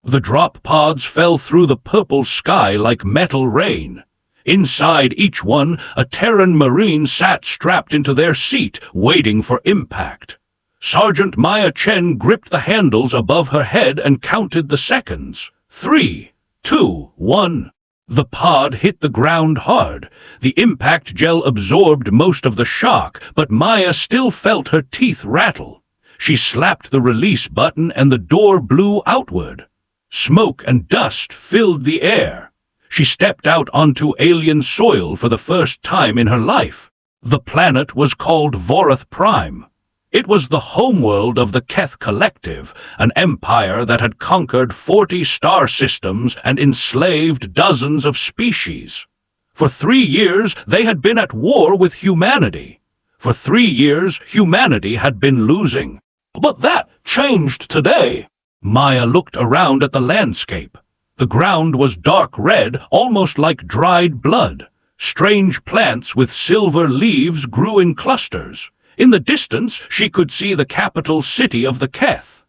The drop pods fell through the purple sky like metal rain. Inside each one, a Terran Marine sat strapped into their seat, waiting for impact. Sergeant Maya Chen gripped the handles above her head and counted the seconds. 3, 2, 1. The pod hit the ground hard. The impact gel absorbed most of the shock, but Maya still felt her teeth rattle. She slapped the release button and the door blew outward. Smoke and dust filled the air. She stepped out onto alien soil for the first time in her life. The planet was called Vorath Prime. It was the homeworld of the Keth Collective, an empire that had conquered 40 star systems and enslaved dozens of species. For 3 years, they had been at war with humanity. For 3 years, humanity had been losing. But that changed today. Maya looked around at the landscape. The ground was dark red, almost like dried blood. Strange plants with silver leaves grew in clusters. In the distance, she could see the capital city of the Keth.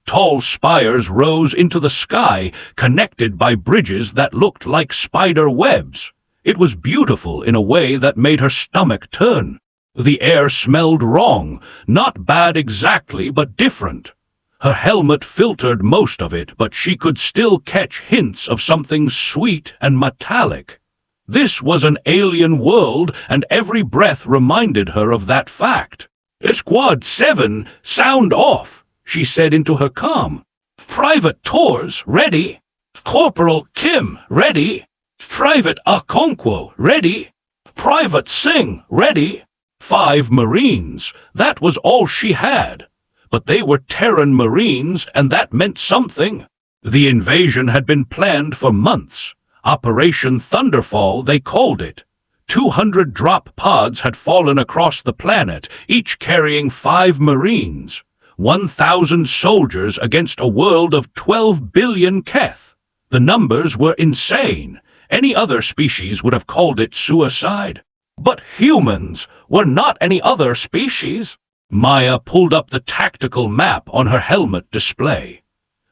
Tall spires rose into the sky, connected by bridges that looked like spider webs. It was beautiful in a way that made her stomach turn. The air smelled wrong, not bad exactly, but different. Her helmet filtered most of it, but she could still catch hints of something sweet and metallic. This was an alien world, and every breath reminded her of that fact. "Squad 7, sound off," she said into her comm. "Private Tours, ready. Corporal Kim, ready. Private Okonkwo, ready. Private Singh, ready." 5 Marines, that was all she had. But they were Terran Marines, and that meant something. The invasion had been planned for months. Operation Thunderfall, they called it. 200 drop pods had fallen across the planet, each carrying 5 Marines. 1,000 soldiers against a world of 12 billion Keth. The numbers were insane. Any other species would have called it suicide. But humans were not any other species. Maya pulled up the tactical map on her helmet display.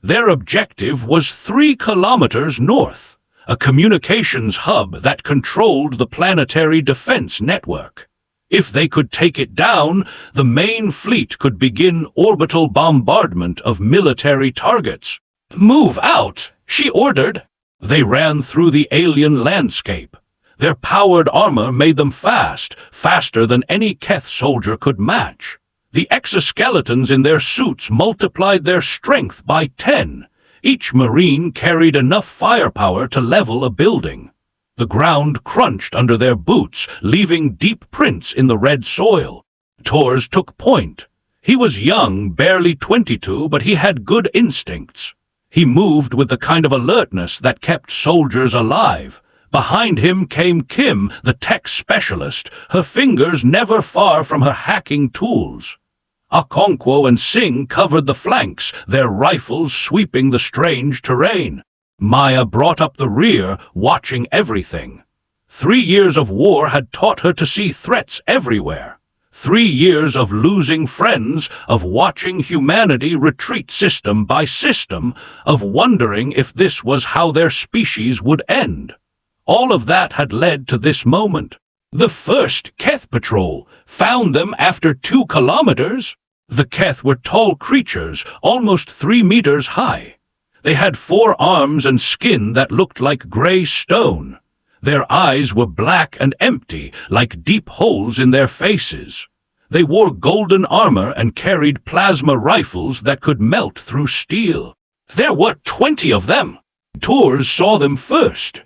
Their objective was 3 kilometers north. A communications hub that controlled the planetary defense network. If they could take it down, the main fleet could begin orbital bombardment of military targets. "Move out," she ordered. They ran through the alien landscape. Their powered armor made them fast, faster than any Keth soldier could match. The exoskeletons in their suits multiplied their strength by 10. Each Marine carried enough firepower to level a building. The ground crunched under their boots, leaving deep prints in the red soil. Tors took point. He was young, barely 22, but he had good instincts. He moved with the kind of alertness that kept soldiers alive. Behind him came Kim, the tech specialist, her fingers never far from her hacking tools. Okonkwo and Singh covered the flanks, their rifles sweeping the strange terrain. Maya brought up the rear, watching everything. 3 years of war had taught her to see threats everywhere. 3 years of losing friends, of watching humanity retreat system by system, of wondering if this was how their species would end. All of that had led to this moment. The first Keth patrol found them after 2 kilometers. The Keth were tall creatures, almost 3 meters high. They had 4 arms and skin that looked like gray stone. Their eyes were black and empty, like deep holes in their faces. They wore golden armor and carried plasma rifles that could melt through steel. There were 20 of them. Tors saw them first.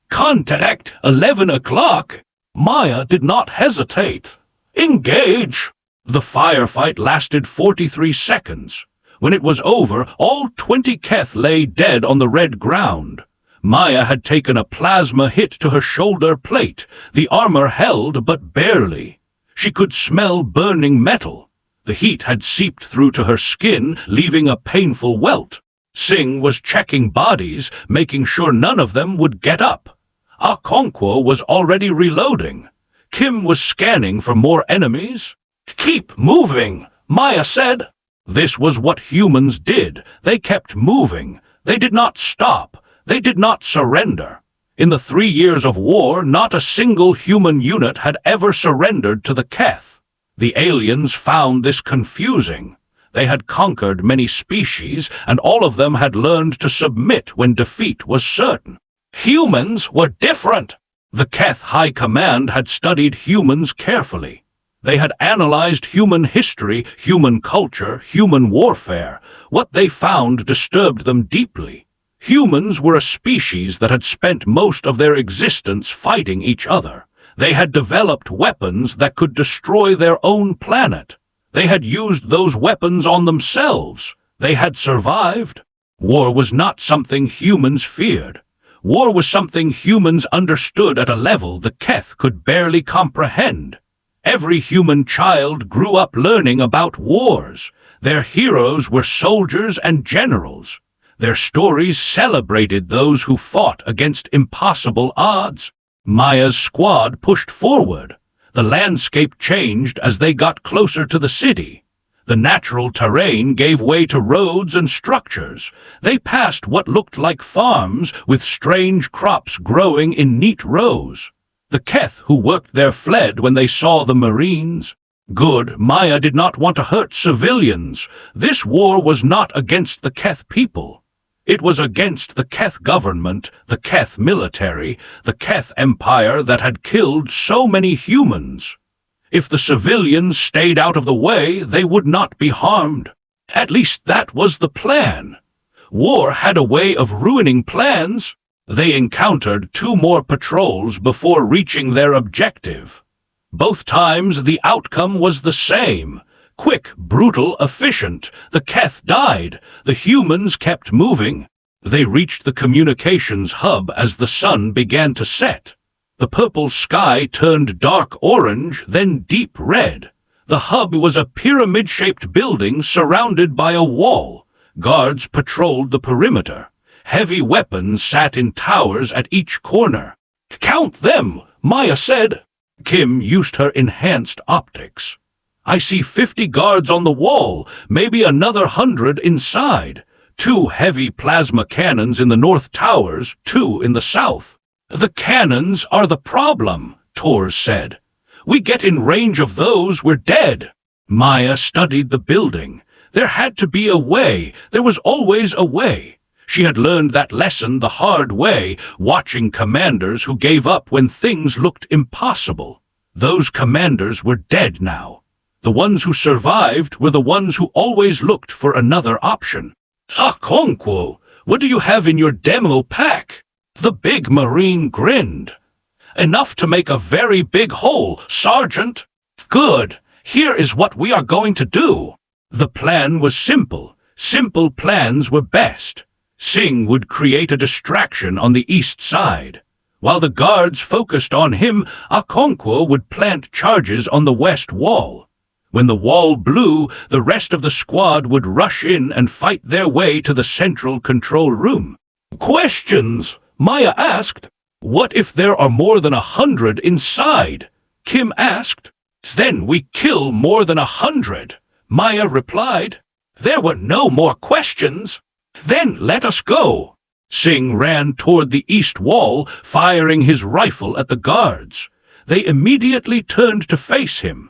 "Contact 11 o'clock. Maya did not hesitate. "Engage." The firefight lasted 43 seconds. When it was over, all 20 Keth lay dead on the red ground. Maya had taken a plasma hit to her shoulder plate. The armor held, but barely. She could smell burning metal. The heat had seeped through to her skin, leaving a painful welt. Singh was checking bodies, making sure none of them would get up. Okonkwo was already reloading. Kim was scanning for more enemies. "Keep moving," Maya said. This was what humans did. They kept moving. They did not stop. They did not surrender. In the 3 years of war, not a single human unit had ever surrendered to the Keth. The aliens found this confusing. They had conquered many species, and all of them had learned to submit when defeat was certain. Humans were different. The Keth High Command had studied humans carefully. They had analyzed human history, human culture, human warfare. What they found disturbed them deeply. Humans were a species that had spent most of their existence fighting each other. They had developed weapons that could destroy their own planet. They had used those weapons on themselves. They had survived. War was not something humans feared. War was something humans understood at a level the Keth could barely comprehend. Every human child grew up learning about wars. Their heroes were soldiers and generals. Their stories celebrated those who fought against impossible odds. Maya's squad pushed forward. The landscape changed as they got closer to the city. The natural terrain gave way to roads and structures. They passed what looked like farms with strange crops growing in neat rows. The Keth who worked there fled when they saw the Marines. Good, Maya did not want to hurt civilians. This war was not against the Keth people. It was against the Keth government, the Keth military, the Keth empire that had killed so many humans. If the civilians stayed out of the way, they would not be harmed. At least that was the plan. War had a way of ruining plans. They encountered 2 more patrols before reaching their objective. Both times the outcome was the same. Quick, brutal, efficient. The Keth died. The humans kept moving. They reached the communications hub as the sun began to set. The purple sky turned dark orange, then deep red. The hub was a pyramid-shaped building surrounded by a wall. Guards patrolled the perimeter. Heavy weapons sat in towers at each corner. "Count them," Maya said. Kim used her enhanced optics. "I see 50 guards on the wall, maybe another 100 inside. 2 heavy plasma cannons in the north towers, 2 in the south." "The cannons are the problem," Tors said. "We get in range of those, we're dead." Maya studied the building. There had to be a way. There was always a way. She had learned that lesson the hard way, watching commanders who gave up when things looked impossible. Those commanders were dead now. The ones who survived were the ones who always looked for another option. "Akonkwo, what do you have in your demo pack?" The big Marine grinned. "Enough to make a very big hole, Sergeant." "Good. Here is what we are going to do." The plan was simple. Simple plans were best. Singh would create a distraction on the east side. While the guards focused on him, Akonkwo would plant charges on the west wall. When the wall blew, the rest of the squad would rush in and fight their way to the central control room. "Questions?" Maya asked. "What if there are more than 100 inside?" Kim asked. "Then we kill more than 100, Maya replied. There were no more questions. "Then let us go." Singh ran toward the east wall, firing his rifle at the guards. They immediately turned to face him.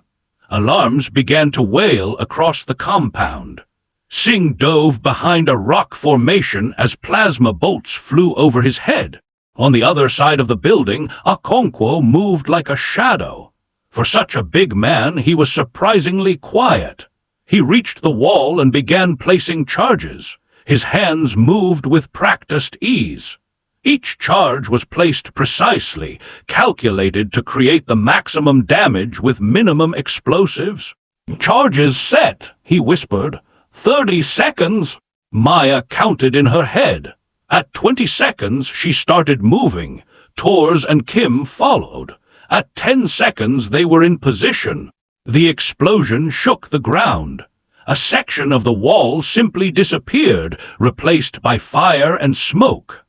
Alarms began to wail across the compound. Singh dove behind a rock formation as plasma bolts flew over his head. On the other side of the building, Akonkwo moved like a shadow. For such a big man, he was surprisingly quiet. He reached the wall and began placing charges. His hands moved with practiced ease. Each charge was placed precisely, calculated to create the maximum damage with minimum explosives. "Charges set," he whispered. 30 seconds. Maya counted in her head. At 20 seconds, she started moving. Tors and Kim followed. At 10 seconds, they were in position. The explosion shook the ground. A section of the wall simply disappeared, replaced by fire and smoke.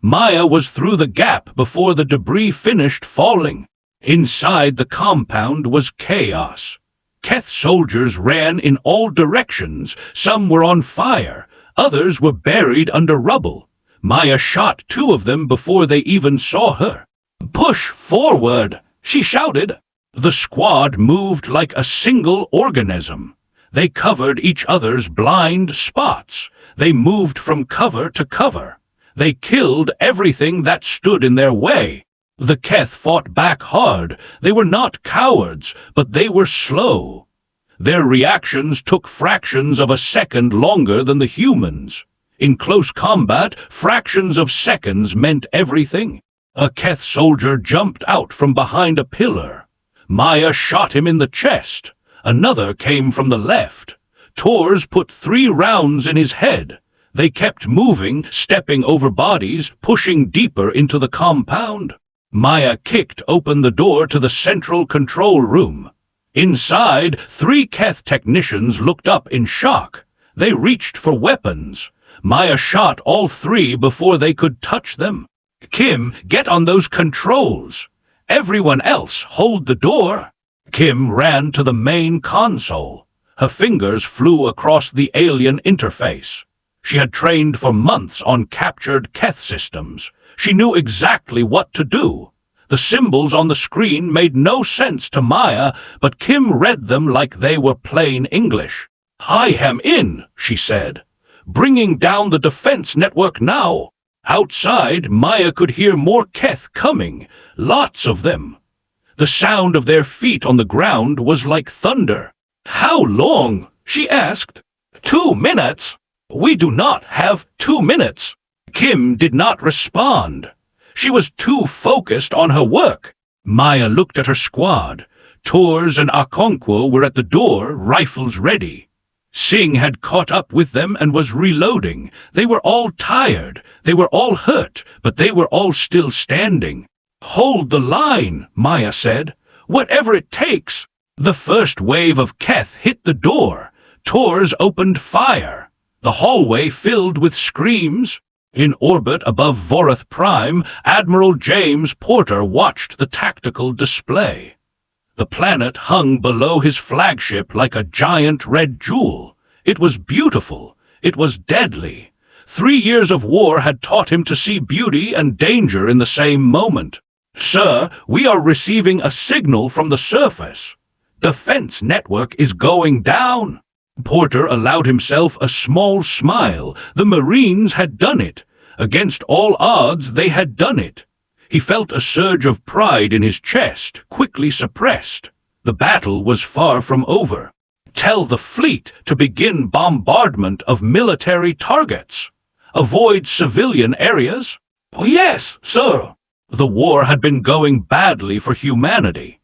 Maya was through the gap before the debris finished falling. Inside the compound was chaos. Keth soldiers ran in all directions. Some were on fire. Others were buried under rubble. Maya shot 2 of them before they even saw her. "Push forward!" she shouted. The squad moved like a single organism. They covered each other's blind spots. They moved from cover to cover. They killed everything that stood in their way. The Keth fought back hard. They were not cowards, but they were slow. Their reactions took fractions of a second longer than the humans. In close combat, fractions of seconds meant everything. A Keth soldier jumped out from behind a pillar. Maya shot him in the chest. Another came from the left. Tors put 3 rounds in his head. They kept moving, stepping over bodies, pushing deeper into the compound. Maya kicked open the door to the central control room. Inside, 3 Keth technicians looked up in shock. They reached for weapons. Maya shot all 3 before they could touch them. "Kim, get on those controls. Everyone else, hold the door." Kim ran to the main console. Her fingers flew across the alien interface. She had trained for months on captured Keth systems. She knew exactly what to do. The symbols on the screen made no sense to Maya, but Kim read them like they were plain English. "I am in," she said. "Bringing down the defense network now." Outside, Maya could hear more Keth coming, lots of them. The sound of their feet on the ground was like thunder. "How long?" she asked. 2 minutes. "We do not have 2 minutes." Kim did not respond. She was too focused on her work. Maya looked at her squad. Tors and Okonkwo were at the door, rifles ready. Singh had caught up with them and was reloading. They were all tired. They were all hurt, but they were all still standing. "Hold the line," Maya said. "Whatever it takes." The first wave of Keth hit the door. Tors opened fire. The hallway filled with screams. In orbit above Vorath Prime, Admiral James Porter watched the tactical display. The planet hung below his flagship like a giant red jewel. It was beautiful. It was deadly. 3 years of war had taught him to see beauty and danger in the same moment. "Sir, we are receiving a signal from the surface. Defense network is going down." Porter allowed himself a small smile. The Marines had done it. Against all odds, they had done it. He felt a surge of pride in his chest, quickly suppressed. The battle was far from over. "Tell the fleet to begin bombardment of military targets. Avoid civilian areas." "Yes, sir." The war had been going badly for humanity.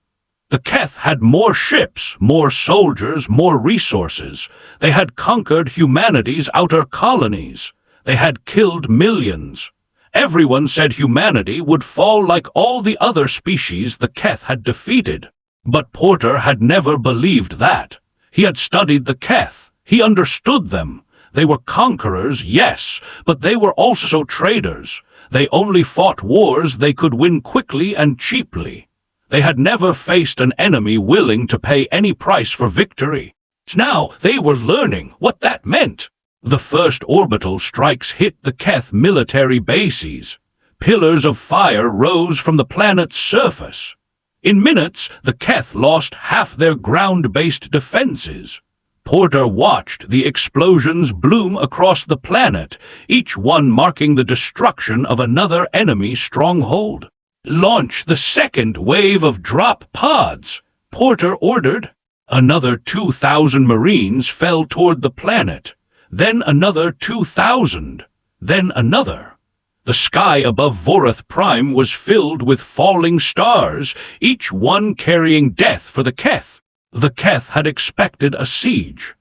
The Keth had more ships, more soldiers, more resources. They had conquered humanity's outer colonies. They had killed millions. Everyone said humanity would fall like all the other species the Keth had defeated. But Porter had never believed that. He had studied the Keth. He understood them. They were conquerors, yes, but they were also traders. They only fought wars they could win quickly and cheaply. They had never faced an enemy willing to pay any price for victory. Now they were learning what that meant. The first orbital strikes hit the Keth military bases. Pillars of fire rose from the planet's surface. In minutes, the Keth lost half their ground-based defenses. Porter watched the explosions bloom across the planet, each one marking the destruction of another enemy stronghold. "Launch the second wave of drop pods," Porter ordered. Another 2,000 Marines fell toward the planet. Then another 2,000. Then another. The sky above Vorath Prime was filled with falling stars, each one carrying death for the Keth. The Keth had expected a siege.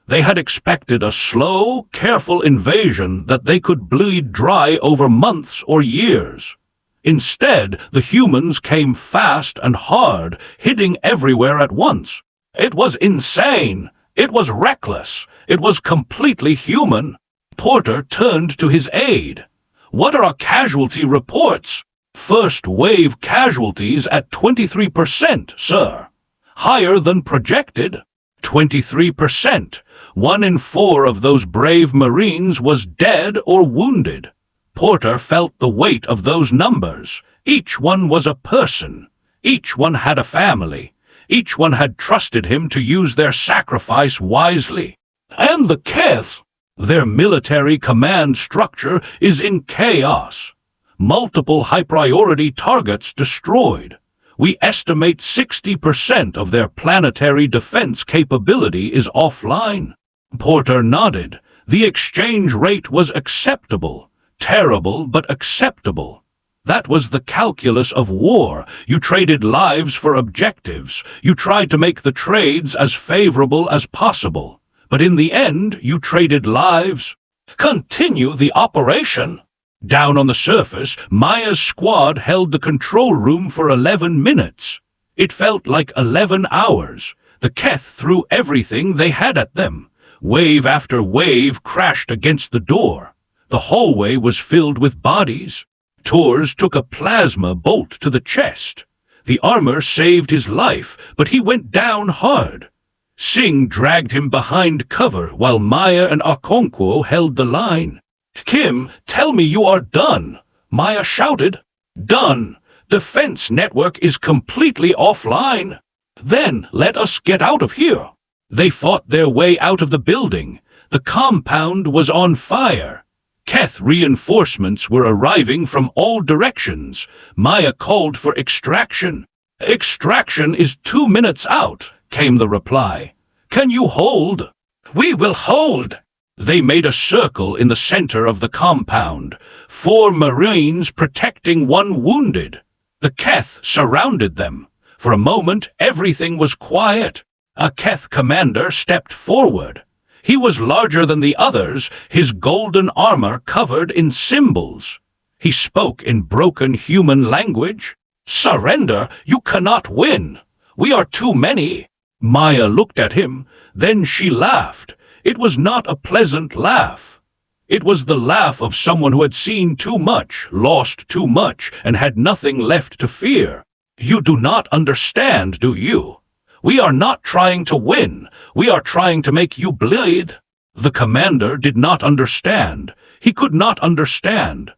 They had expected a slow, careful invasion that they could bleed dry over months or years. Instead, the humans came fast and hard, hitting everywhere at once. It was insane. It was reckless. It was completely human. Porter turned to his aide. "What are our casualty reports?" "First wave casualties at 23%, sir. Higher than projected." 23%. 1 in 4 of those brave Marines was dead or wounded. Porter felt the weight of those numbers. Each one was a person. Each one had a family. Each one had trusted him to use their sacrifice wisely. And the Keth, their military command structure is in chaos. Multiple high-priority targets destroyed. We estimate 60% of their planetary defense capability is offline. Porter nodded. The exchange rate was acceptable. Terrible, but acceptable. That was the calculus of war. You traded lives for objectives. You tried to make the trades as favorable as possible. But in the end, you traded lives. Continue the operation. Down on the surface, Maya's squad held the control room for 11 minutes. It felt like 11 hours. The Keth threw everything they had at them. Wave after wave crashed against the door. The hallway was filled with bodies. Tors took a plasma bolt to the chest. The armor saved his life, but he went down hard. Singh dragged him behind cover while Maya and Okonkwo held the line. "Kim, tell me you are done," Maya shouted. "Done. Defense network is completely offline." "Then let us get out of here." They fought their way out of the building. The compound was on fire. Keth reinforcements were arriving from all directions. Maya called for extraction. "Extraction is 2 minutes out," came the reply. "Can you hold?" "We will hold." They made a circle in the center of the compound. 4 Marines protecting 1 wounded. The Keth surrounded them. For a moment, everything was quiet. A Keth commander stepped forward. He was larger than the others, his golden armor covered in symbols. He spoke in broken human language. "Surrender, you cannot win. We are too many." Maya looked at him, then she laughed. It was not a pleasant laugh. It was the laugh of someone who had seen too much, lost too much, and had nothing left to fear. "You do not understand, do you? We are not trying to win. We are trying to make you bleed." The commander did not understand. He could not understand.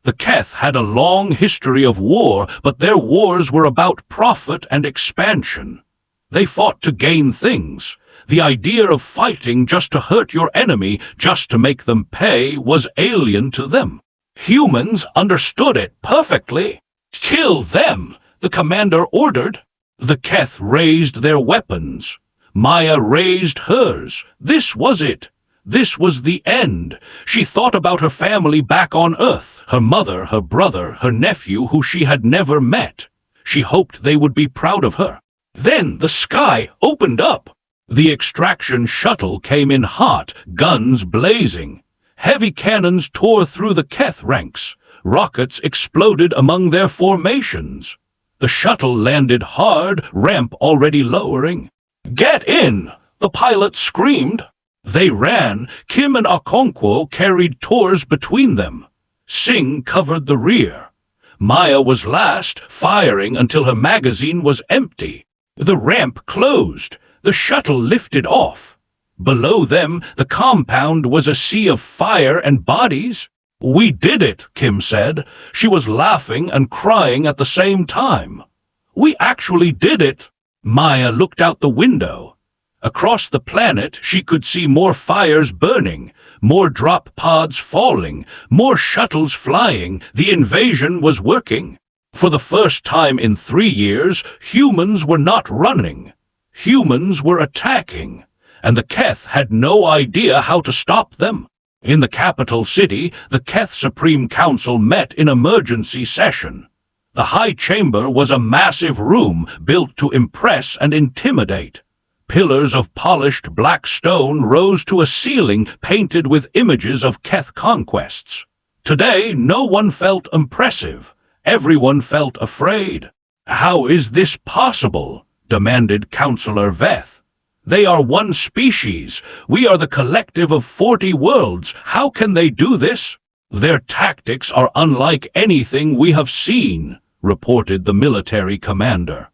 The Keth had a long history of war, but their wars were about profit and expansion. They fought to gain things. The idea of fighting just to hurt your enemy, just to make them pay, was alien to them. Humans understood it perfectly. "Kill them," the commander ordered. The Keth raised their weapons. Maya raised hers. This was it. This was the end. She thought about her family back on Earth, her mother, her brother, her nephew who she had never met. She hoped they would be proud of her. Then the sky opened up. The extraction shuttle came in hot, guns blazing. Heavy cannons tore through the Keth ranks. Rockets exploded among their formations. The shuttle landed hard, ramp already lowering. "Get in!" the pilot screamed. They ran. Kim and Okonkwo carried Tors between them. Singh covered the rear. Maya was last, firing until her magazine was empty. The ramp closed. The shuttle lifted off. Below them, the compound was a sea of fire and bodies. "We did it," Kim said. She was laughing and crying at the same time. "We actually did it." Maya looked out the window. Across the planet, she could see more fires burning, more drop pods falling, more shuttles flying. The invasion was working. For the first time in 3 years, humans were not running. Humans were attacking, and the Keth had no idea how to stop them. In the capital city, the Keth Supreme Council met in emergency session. The High Chamber was a massive room built to impress and intimidate. Pillars of polished black stone rose to a ceiling painted with images of Keth conquests. Today, no one felt impressive. Everyone felt afraid. "How is this possible?" demanded Councillor Veth. "They are one species. We are the collective of 40 worlds. How can they do this?" "Their tactics are unlike anything we have seen," reported the military commander.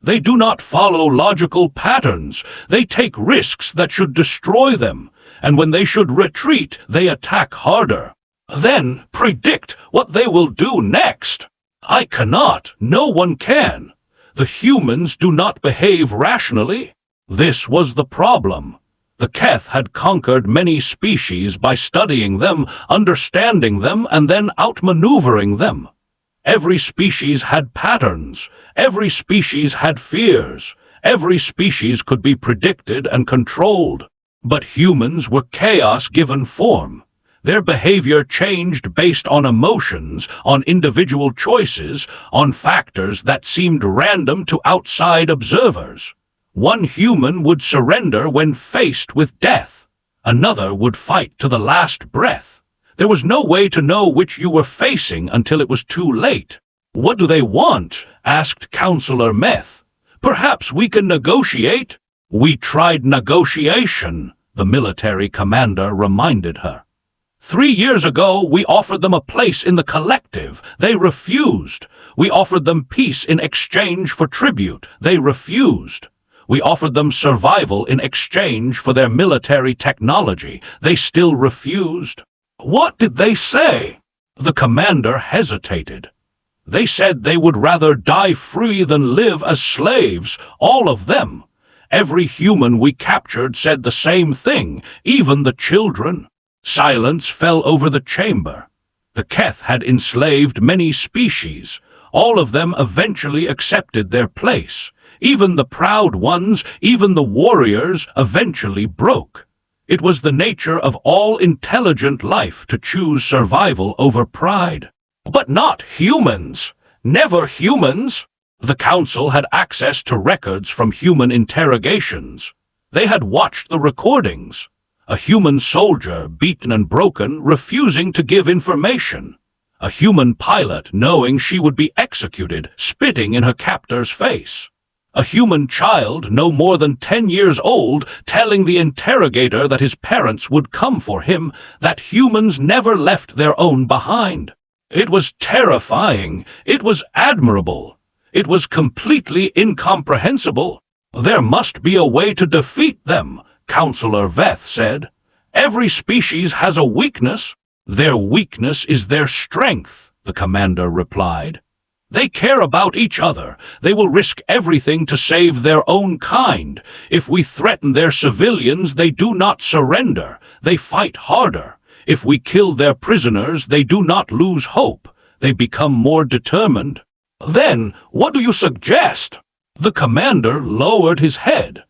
They do not follow logical patterns. They take risks that should destroy them, and when they should retreat, they attack harder. Then predict what they will do next. I cannot. No one can. The humans do not behave rationally. This was the problem. The Keth had conquered many species by studying them, understanding them, and then outmaneuvering them. Every species had patterns. Every species had fears. Every species could be predicted and controlled. But humans were chaos given form. Their behavior changed based on emotions, on individual choices, on factors that seemed random to outside observers. One human would surrender when faced with death. Another would fight to the last breath. There was no way to know which you were facing until it was too late. "What do they want?" asked Counselor Meth. "Perhaps we can negotiate?" "We tried negotiation," the military commander reminded her. 3 years ago, we offered them a place in the collective. They refused. We offered them peace in exchange for tribute. They refused. We offered them survival in exchange for their military technology. They still refused. What did they say? The commander hesitated. They said they would rather die free than live as slaves, all of them. Every human we captured said the same thing, even the children. Silence fell over the chamber. The Keth had enslaved many species. All of them eventually accepted their place. Even the proud ones, even the warriors, eventually broke. It was the nature of all intelligent life to choose survival over pride. But not humans. Never humans. The Council had access to records from human interrogations. They had watched the recordings. A human soldier, beaten and broken, refusing to give information. A human pilot, knowing she would be executed, spitting in her captor's face. A human child, no more than 10 years old, telling the interrogator that his parents would come for him, that humans never left their own behind. It was terrifying. It was admirable. It was completely incomprehensible. There must be a way to defeat them, Counselor Veth said. Every species has a weakness. Their weakness is their strength, the commander replied. They care about each other. They will risk everything to save their own kind. If we threaten their civilians, they do not surrender. They fight harder. If we kill their prisoners, they do not lose hope. They become more determined. Then, what do you suggest? The commander lowered his head.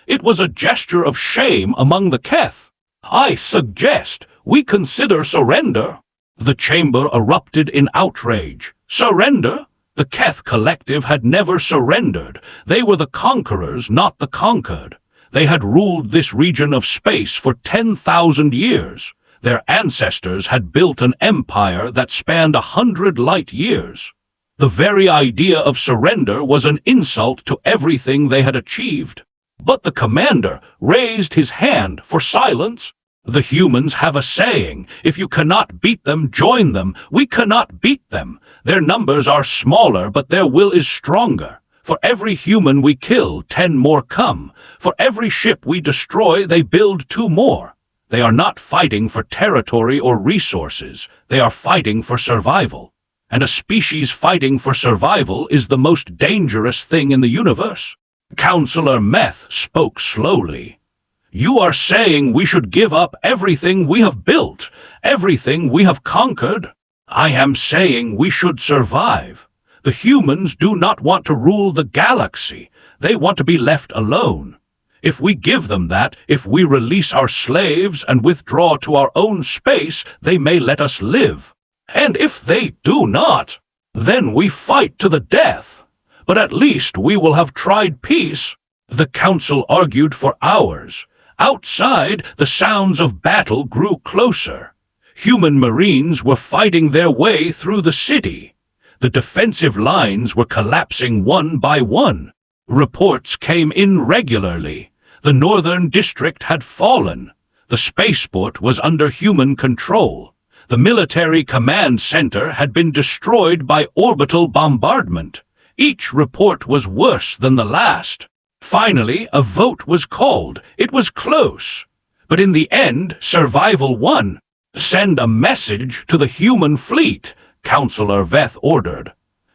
It was a gesture of shame among the Keth. I suggest we consider surrender. The chamber erupted in outrage. Surrender? The Keth collective had never surrendered. They were the conquerors, not the conquered. They had ruled this region of space for 10,000 years. Their ancestors had built an empire that spanned 100 light years. The very idea of surrender was an insult to everything they had achieved. But the commander raised his hand for silence. The humans have a saying, if you cannot beat them, join them. We cannot beat them. Their numbers are smaller, but their will is stronger. For every human we kill, 10 more come. For every ship we destroy, they build 2 more. They are not fighting for territory or resources. They are fighting for survival. And a species fighting for survival is the most dangerous thing in the universe. Counselor Meth spoke slowly. You are saying we should give up everything we have built, everything we have conquered? I am saying we should survive. The humans do not want to rule the galaxy. They want to be left alone. If we give them that, if we release our slaves and withdraw to our own space, they may let us live. And if they do not, then we fight to the death. But at least we will have tried peace. The council argued for hours. Outside, the sounds of battle grew closer. Human marines were fighting their way through the city. The defensive lines were collapsing one by one. Reports came in regularly. The northern district had fallen. The spaceport was under human control. The military command center had been destroyed by orbital bombardment. Each report was worse than the last. Finally, a vote was called. It was close. But in the end, survival won. "Send a message to the human fleet," Counselor Veth ordered.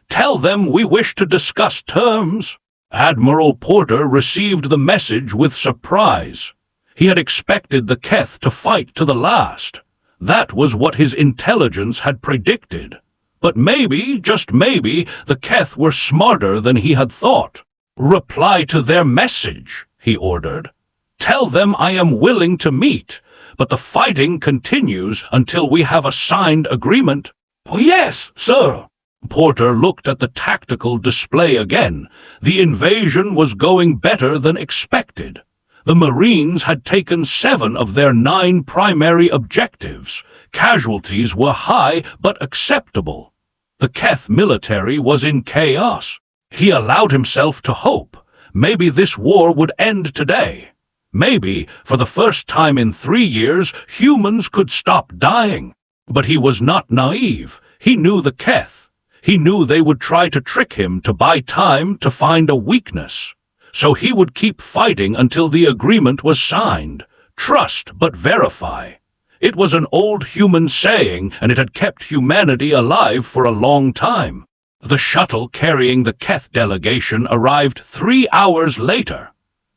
"Tell them we wish to discuss terms." Admiral Porter received the message with surprise. He had expected the Keth to fight to the last. That was what his intelligence had predicted. But maybe, just maybe, the Keth were smarter than he had thought. "Reply to their message," he ordered. "Tell them I am willing to meet, but the fighting continues until we have a signed agreement." "Yes, sir." Porter looked at the tactical display again. The invasion was going better than expected. The Marines had taken 7 of their 9 primary objectives. Casualties were high but acceptable. The Keth military was in chaos. He allowed himself to hope. Maybe this war would end today. Maybe, for the first time in 3 years, humans could stop dying. But he was not naive. He knew the Keth. He knew they would try to trick him to buy time to find a weakness. So he would keep fighting until the agreement was signed. Trust but verify. It was an old human saying, and it had kept humanity alive for a long time. The shuttle carrying the Keth delegation arrived 3 hours later.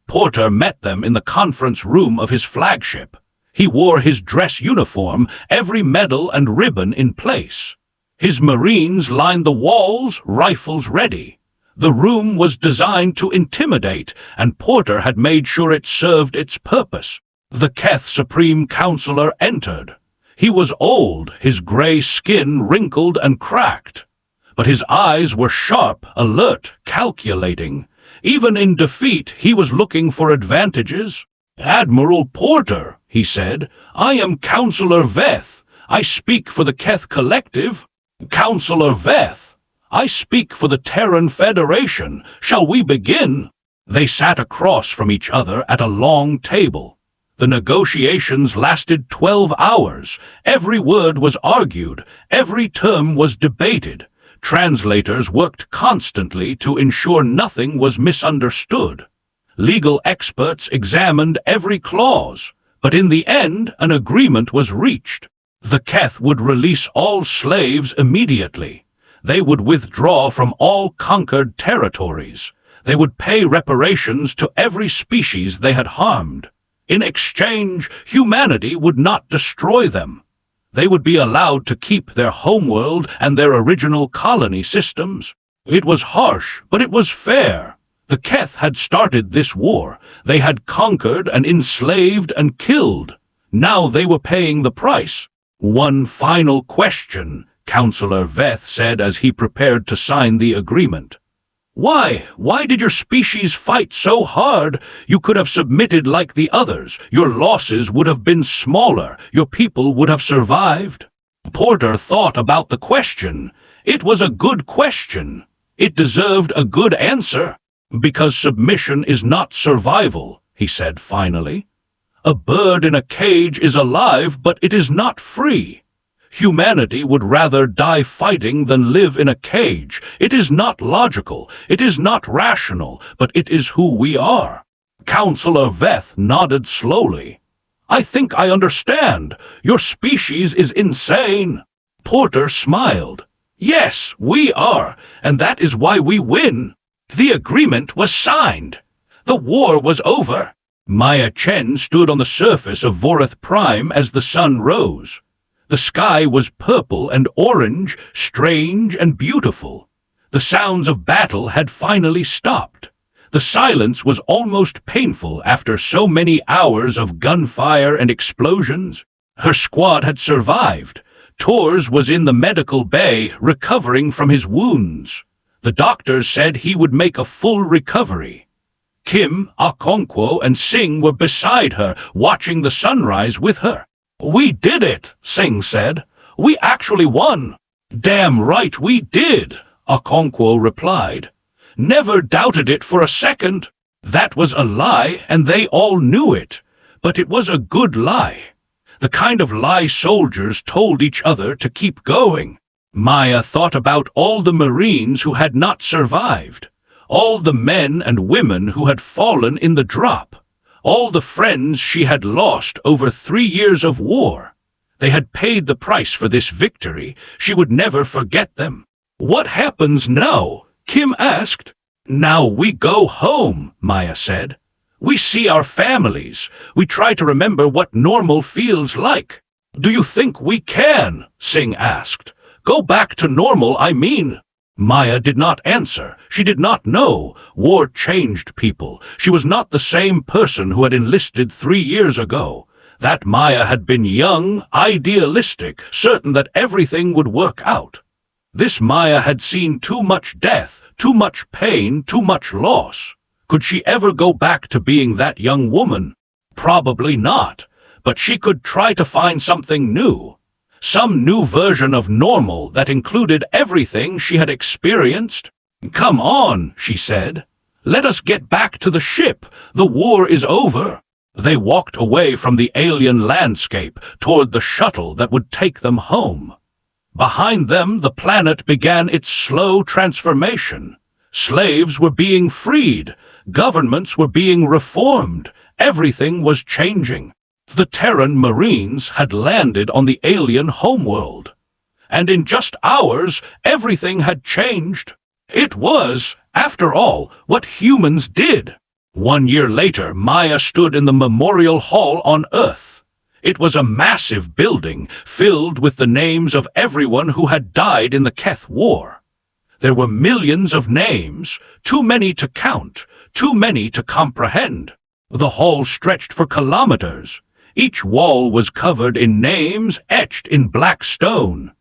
Porter met them in the conference room of his flagship. He wore his dress uniform, every medal and ribbon in place. His Marines lined the walls, rifles ready. The room was designed to intimidate, and Porter had made sure it served its purpose. The Keth Supreme Counselor entered. He was old, his gray skin wrinkled and cracked. But his eyes were sharp, alert, calculating. Even in defeat, he was looking for advantages. "Admiral Porter," he said, "I am Counselor Veth. I speak for the Keth Collective." "Counselor Veth, I speak for the Terran Federation. Shall we begin?" They sat across from each other at a long table. The negotiations lasted 12 hours. Every word was argued. Every term was debated. Translators worked constantly to ensure nothing was misunderstood. Legal experts examined every clause. But in the end, an agreement was reached. The Keth would release all slaves immediately. They would withdraw from all conquered territories. They would pay reparations to every species they had harmed. In exchange, humanity would not destroy them. They would be allowed to keep their homeworld and their original colony systems. It was harsh, but it was fair. The Keth had started this war. They had conquered and enslaved and killed. Now they were paying the price. "One final question," Counselor Veth said as he prepared to sign the agreement. Why did your species fight so hard? You could have submitted like the others. Your losses would have been smaller. Your people would have survived." Porter thought about the question. It was a good question. It deserved a good answer. "Because submission is not survival," he said finally. "A bird in a cage is alive, but it is not free. Humanity would rather die fighting than live in a cage. It is not logical, it is not rational, but it is who we are." Counselor Veth nodded slowly. "I think I understand. Your species is insane." Porter smiled. "Yes, we are, and that is why we win. The agreement was signed. The war was over." Maya Chen stood on the surface of Vorith Prime as the sun rose. The sky was purple and orange, strange and beautiful. The sounds of battle had finally stopped. The silence was almost painful after so many hours of gunfire and explosions. Her squad had survived. Tors was in the medical bay, recovering from his wounds. The doctors said he would make a full recovery. Kim, Okonkwo, and Singh were beside her, watching the sunrise with her. "We did it," Singh said. "We actually won." "Damn right we did," Okonkwo replied. "Never doubted it for a second. That was a lie, and they all knew it. But it was a good lie. The kind of lie soldiers told each other to keep going. Maya thought about all the Marines who had not survived, all the men and women who had fallen in the drop, all the friends she had lost over 3 years of war. They had paid the price for this victory. She would never forget them. "What happens now?" Kim asked. "Now we go home," Maya said. "We see our families. We try to remember what normal feels like." "Do you think we can?" Singh asked. "Go back to normal, I mean." Maya did not answer. She did not know. War changed people. She was not the same person who had enlisted 3 years ago. That Maya had been young, idealistic, certain that everything would work out. This Maya had seen too much death, too much pain, too much loss. Could she ever go back to being that young woman? Probably not, but she could try to find something new. Some new version of normal that included everything she had experienced. "Come on," she said. "Let us get back to the ship. The war is over." They walked away from the alien landscape toward the shuttle that would take them home. Behind them, the planet began its slow transformation. Slaves were being freed. Governments were being reformed. Everything was changing. The Terran Marines had landed on the alien Homeworld. And in just hours, everything had changed. It was, after all, what humans did. 1 year later, Maya stood in the memorial hall on Earth. It was a massive building filled with the names of everyone who had died in the Keth War. There were millions of names, too many to count, too many to comprehend. The hall stretched for kilometers. Each wall was covered in names etched in black stone.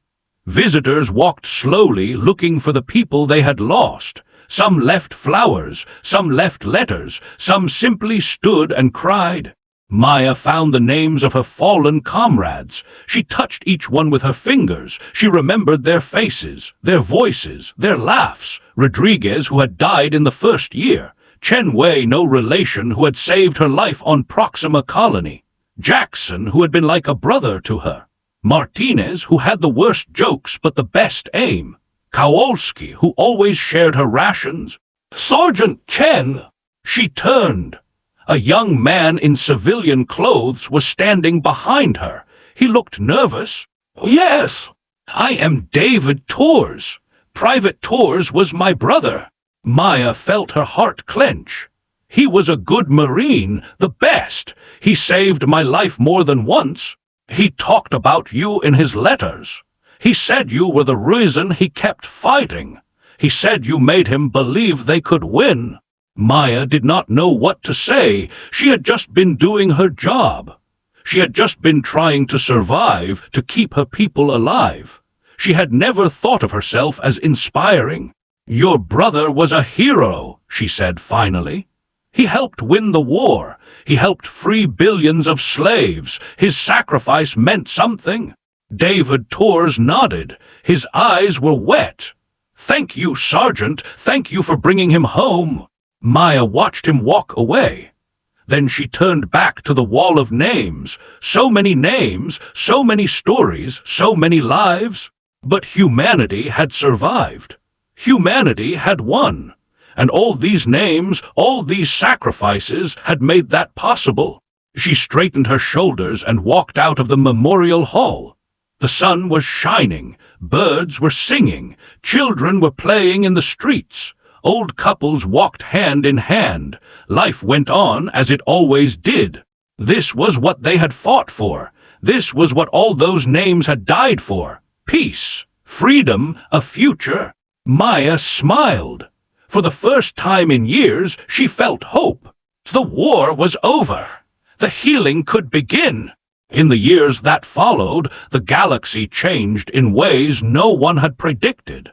Visitors walked slowly looking for the people they had lost. Some left flowers, some left letters, some simply stood and cried. Maya found the names of her fallen comrades. She touched each one with her fingers. She remembered their faces, their voices, their laughs. Rodriguez, who had died in the first year. Chen Wei, no relation, who had saved her life on Proxima Colony. Jackson, who had been like a brother to her. Martinez, who had the worst jokes but the best aim. Kowalski, who always shared her rations. Sergeant Chen! She turned. A young man in civilian clothes was standing behind her. He looked nervous. "Yes, I am David Torres. Private Torres was my brother." Maya felt her heart clench. "He was a good Marine, the best. He saved my life more than once. He talked about you in his letters. He said you were the reason he kept fighting. He said you made him believe they could win." Maya did not know what to say. She had just been doing her job. She had just been trying to survive, to keep her people alive. She had never thought of herself as inspiring. "Your brother was a hero," she said finally. "He helped win the war. He helped free billions of slaves. His sacrifice meant something." David Torres nodded. His eyes were wet. "Thank you, Sergeant. Thank you for bringing him home." Maya watched him walk away. Then she turned back to the wall of names. So many stories, so many lives. But humanity had survived. Humanity had won. And all these names, all these sacrifices had made that possible. She straightened her shoulders and walked out of the memorial hall. The sun was shining, birds were singing, children were playing in the streets. Old couples walked hand in hand. Life went on as it always did. This was what they had fought for. This was what all those names had died for. Peace, freedom, a future. Maya smiled. For the first time in years, she felt hope. The war was over. The healing could begin. In the years that followed, the galaxy changed in ways no one had predicted.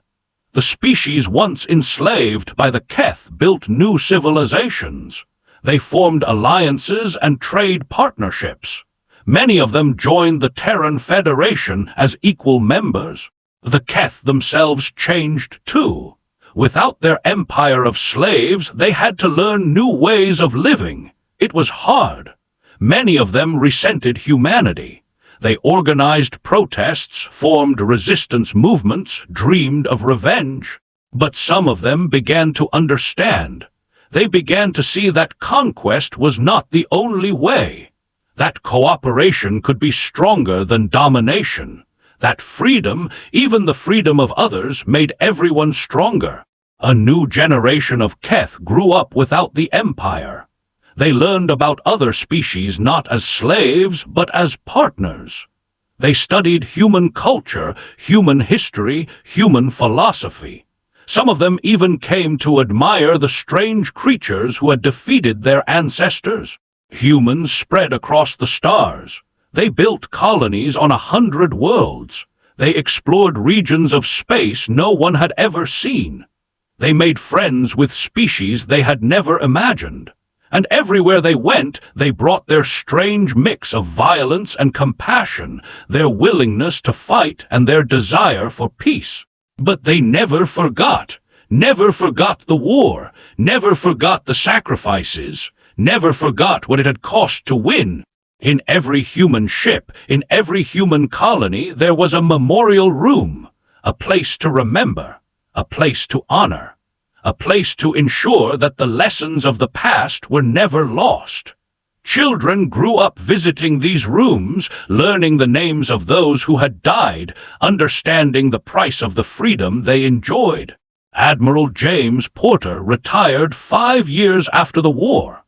The species once enslaved by the Keth built new civilizations. They formed alliances and trade partnerships. Many of them joined the Terran Federation as equal members. The Keth themselves changed too. Without their empire of slaves, they had to learn new ways of living. It was hard. Many of them resented humanity. They organized protests, formed resistance movements, dreamed of revenge. But some of them began to understand. They began to see that conquest was not the only way. That cooperation could be stronger than domination. That freedom, even the freedom of others, made everyone stronger. A new generation of Keth grew up without the empire. They learned about other species not as slaves, but as partners. They studied human culture, human history, human philosophy. Some of them even came to admire the strange creatures who had defeated their ancestors. Humans spread across the stars. They built colonies on 100 worlds. They explored regions of space no one had ever seen. They made friends with species they had never imagined. And everywhere they went, they brought their strange mix of violence and compassion, their willingness to fight and their desire for peace. But they never forgot the war, never forgot the sacrifices, never forgot what it had cost to win. In every human ship, in every human colony, there was a memorial room, a place to remember, a place to honor, a place to ensure that the lessons of the past were never lost. Children grew up visiting these rooms, learning the names of those who had died, understanding the price of the freedom they enjoyed. Admiral James Porter retired 5 years after the war.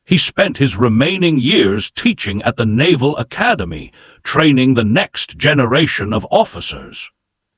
He spent his remaining years teaching at the Naval Academy, training the next generation of officers.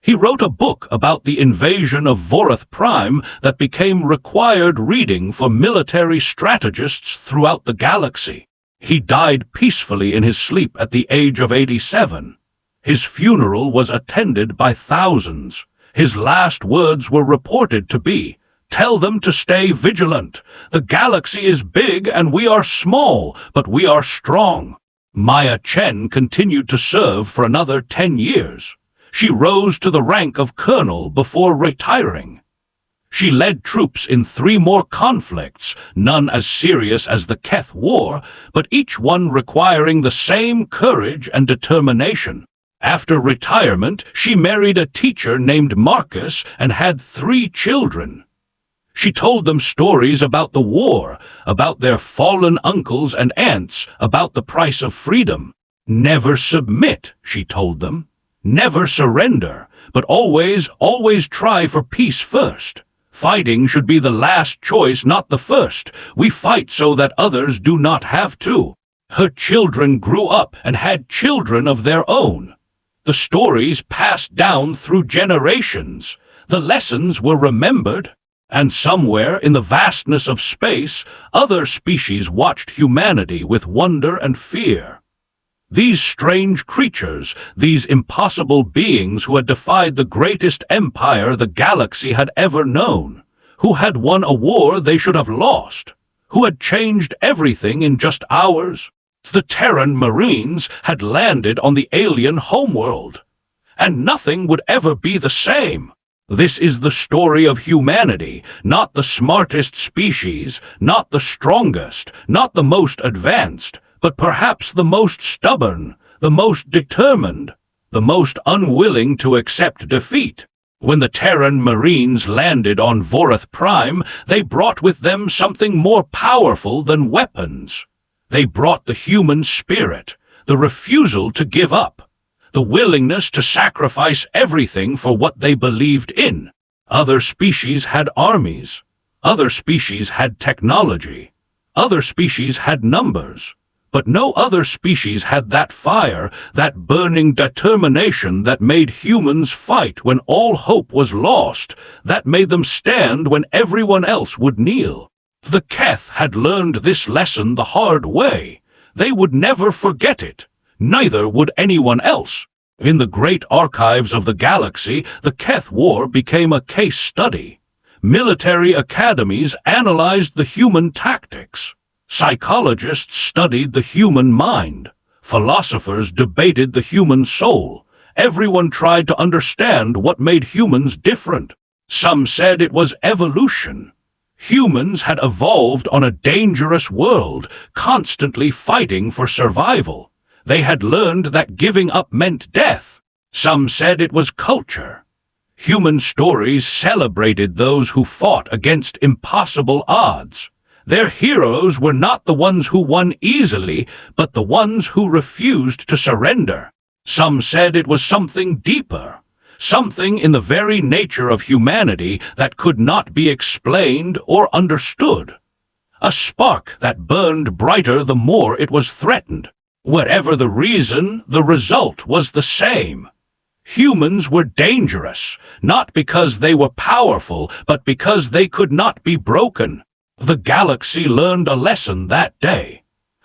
He wrote a book about the invasion of Vorath Prime that became required reading for military strategists throughout the galaxy. He died peacefully in his sleep at the age of 87. His funeral was attended by thousands. His last words were reported to be, "Tell them to stay vigilant. The galaxy is big and we are small, but we are strong." Maya Chen continued to serve for another 10 years. She rose to the rank of colonel before retiring. She led troops in 3 more conflicts, none as serious as the Keth War, but each one requiring the same courage and determination. After retirement, she married a teacher named Marcus and had 3 children. She told them stories about the war, about their fallen uncles and aunts, about the price of freedom. Never submit, she told them. Never surrender, but always try for peace first. Fighting should be the last choice, not the first. We fight so that others do not have to. Her children grew up and had children of their own. The stories passed down through generations. The lessons were remembered. And somewhere in the vastness of space, other species watched humanity with wonder and fear. These strange creatures, these impossible beings who had defied the greatest empire the galaxy had ever known, who had won a war they should have lost, who had changed everything in just hours. The Terran Marines had landed on the alien Homeworld, and nothing would ever be the same. This is the story of humanity, not the smartest species, not the strongest, not the most advanced, but perhaps the most stubborn, the most determined, the most unwilling to accept defeat. When the Terran Marines landed on Vorath Prime, they brought with them something more powerful than weapons. They brought the human spirit, the refusal to give up, the willingness to sacrifice everything for what they believed in. Other species had armies. Other species had technology. Other species had numbers. But no other species had that fire, that burning determination that made humans fight when all hope was lost, that made them stand when everyone else would kneel. The Keth had learned this lesson the hard way. They would never forget it. Neither would anyone else. In the great archives of the galaxy, the Keth War became a case study. Military academies analyzed the human tactics. Psychologists studied the human mind. Philosophers debated the human soul. Everyone tried to understand what made humans different. Some said it was evolution. Humans had evolved on a dangerous world, constantly fighting for survival. They had learned that giving up meant death. Some said it was culture. Human stories celebrated those who fought against impossible odds. Their heroes were not the ones who won easily, but the ones who refused to surrender. Some said it was something deeper, something in the very nature of humanity that could not be explained or understood. A spark that burned brighter the more it was threatened. Whatever the reason, the result was the same. Humans were dangerous, not because they were powerful, but because they could not be broken. The galaxy learned a lesson that day.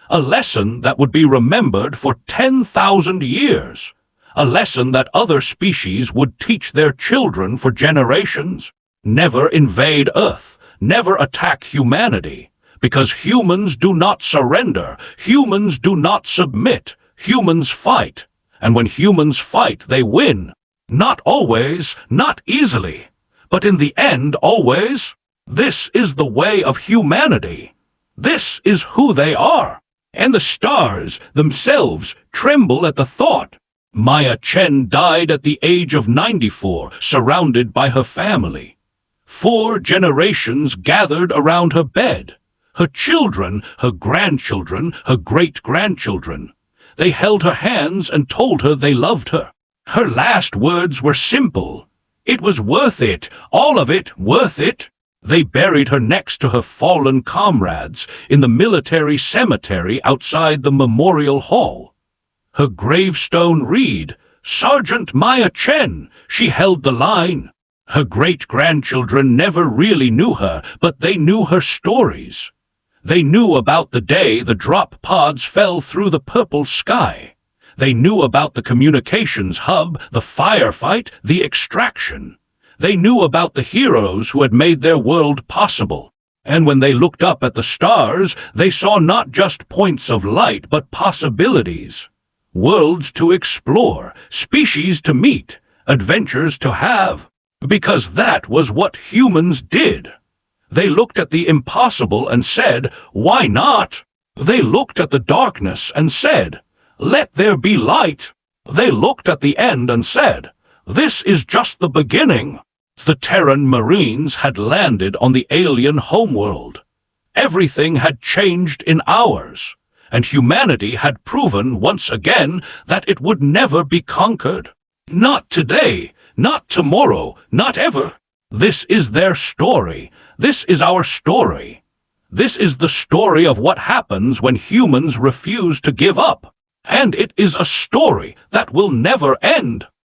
A lesson that would be remembered for 10,000 years. A lesson that other species would teach their children for generations. Never invade Earth. Never attack humanity. Because humans do not surrender. Humans do not submit. Humans fight. And when humans fight, they win. Not always, not easily. But in the end, always. This is the way of humanity. This is who they are. And the stars themselves tremble at the thought. Maya Chen died at the age of 94, surrounded by her family. 4 generations gathered around her bed. Her children, her grandchildren, her great-grandchildren. They held her hands and told her they loved her. Her last words were simple. It was worth it, all of it, worth it. They buried her next to her fallen comrades in the military cemetery outside the memorial hall. Her gravestone read, Sergeant Maya Chen. She held the line. Her great-grandchildren never really knew her, but they knew her stories. They knew about the day the drop pods fell through the purple sky. They knew about the communications hub, the firefight, the extraction. They knew about the heroes who had made their world possible. And when they looked up at the stars, they saw not just points of light, but possibilities. Worlds to explore, species to meet, adventures to have. Because that was what humans did. They looked at the impossible and said, why not? They looked at the darkness and said, let there be light. They looked at the end and said, this is just the beginning. The Terran Marines had landed on the alien Homeworld. Everything had changed in hours, and humanity had proven once again that it would never be conquered. Not today, not tomorrow, not ever. This is their story. This is our story. This is the story of what happens when humans refuse to give up. And it is a story that will never end.